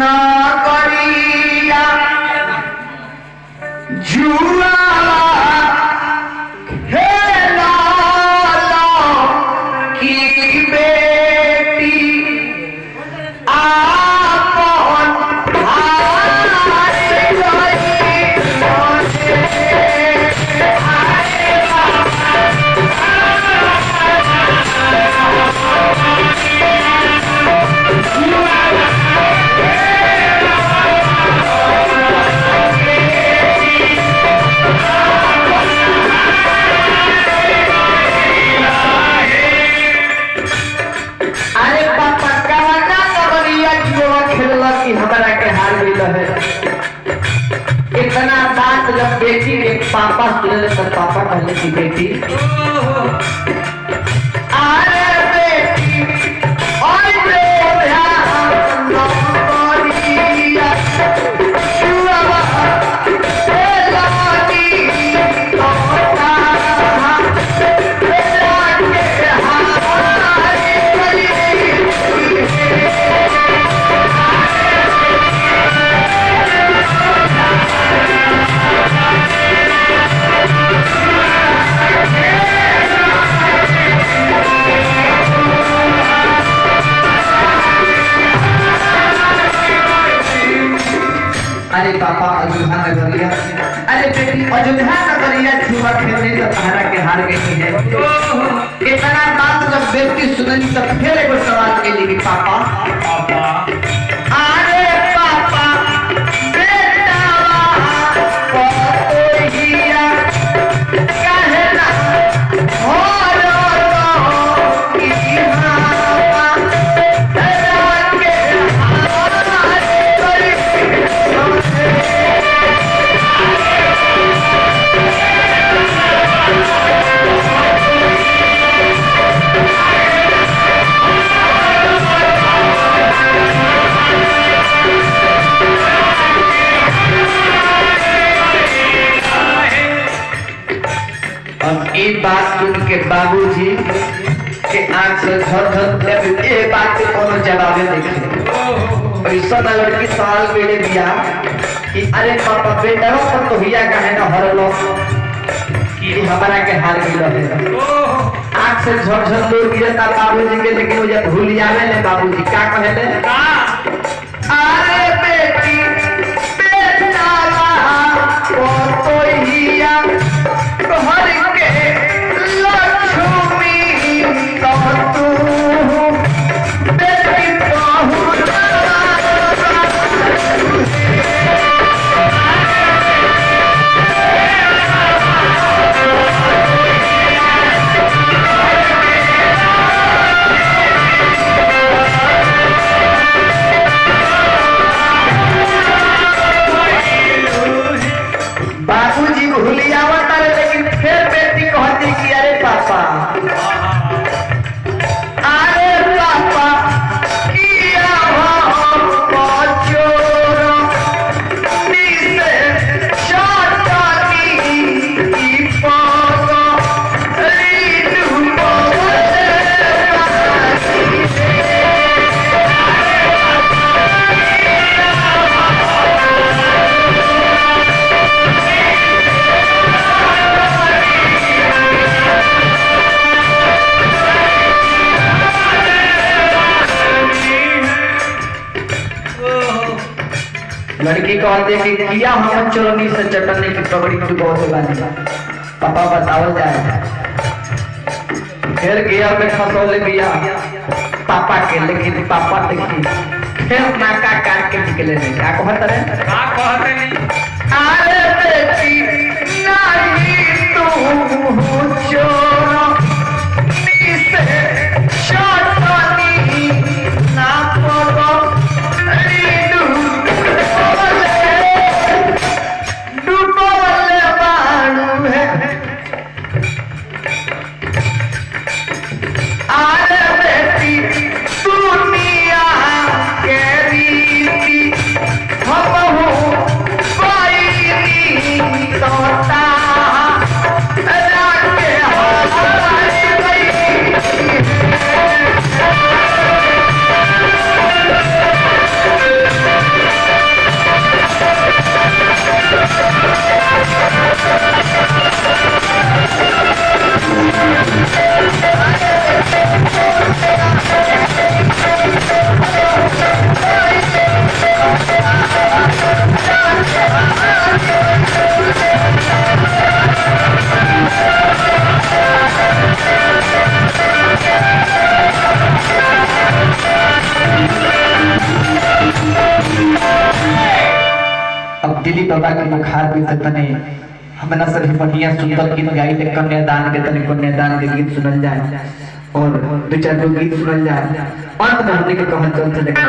ना करिया जुआ हे लाला की बेटी आपन हारे इतना बात जब बेटी के पापा सुने तो पापा कहले की बेटी अरे बेटी और बेटा नौकरिया शुआ हे लाडी तोता बेटा के हारे करी अरे पापा अयोध्या नगरिया अरे बेटी अयोध्या नगरिया छुआ खेलने तो तारा के हार गई है इतना बात जब बेटी सुनली तब फिर एक सवाल के लिए पापा अरे पापा बेटा कोइया काहे ना हो रो की हावा तेरा के हारे करी अब ये बात सुन के बाबूजी के आंख से झर ये बात के कोनो जवाब देखे ऐसा ना लड़की सवाल मेरे दिया कि अरे पापा बेटा पर तो हिया कहे ना हरलो कि हमारा के हार गई रहे आंख से झर दूर गिरता बाबूजी के लेकिन वो जब भूल जावे ले बाबूजी क्या कहले अरे बेटी बेटा ओ तो हिया हर के लक्ष्मी तो तू बेटी बहुत बाबूजी भूली आवत लेकिन फिर बेटी कहती कि अरे पापा किया हो चोर निसे शादी की पागा रीडू लड़की कहते कि किया हम चोरनी से चटनी की पगड़ी टुकवा से बानी पापा बताओ जाए फिर गया में खसोल गया पापा के लेकिन पापा देखी फिर नाका काट के निकले नहीं क्या कहते रहे नहीं अरे बेटी नहीं तू चोर से शादी ना पड़ो तोता राके बाबा के मुखार भी से तने हमना सभी बढ़िया सुंदर गीत गाई ले कन्यादान के तने कन्यादान के गीत सुनल जाए और दो चार गीत सुनल जाए अंत में हमने के कहल चलते देखा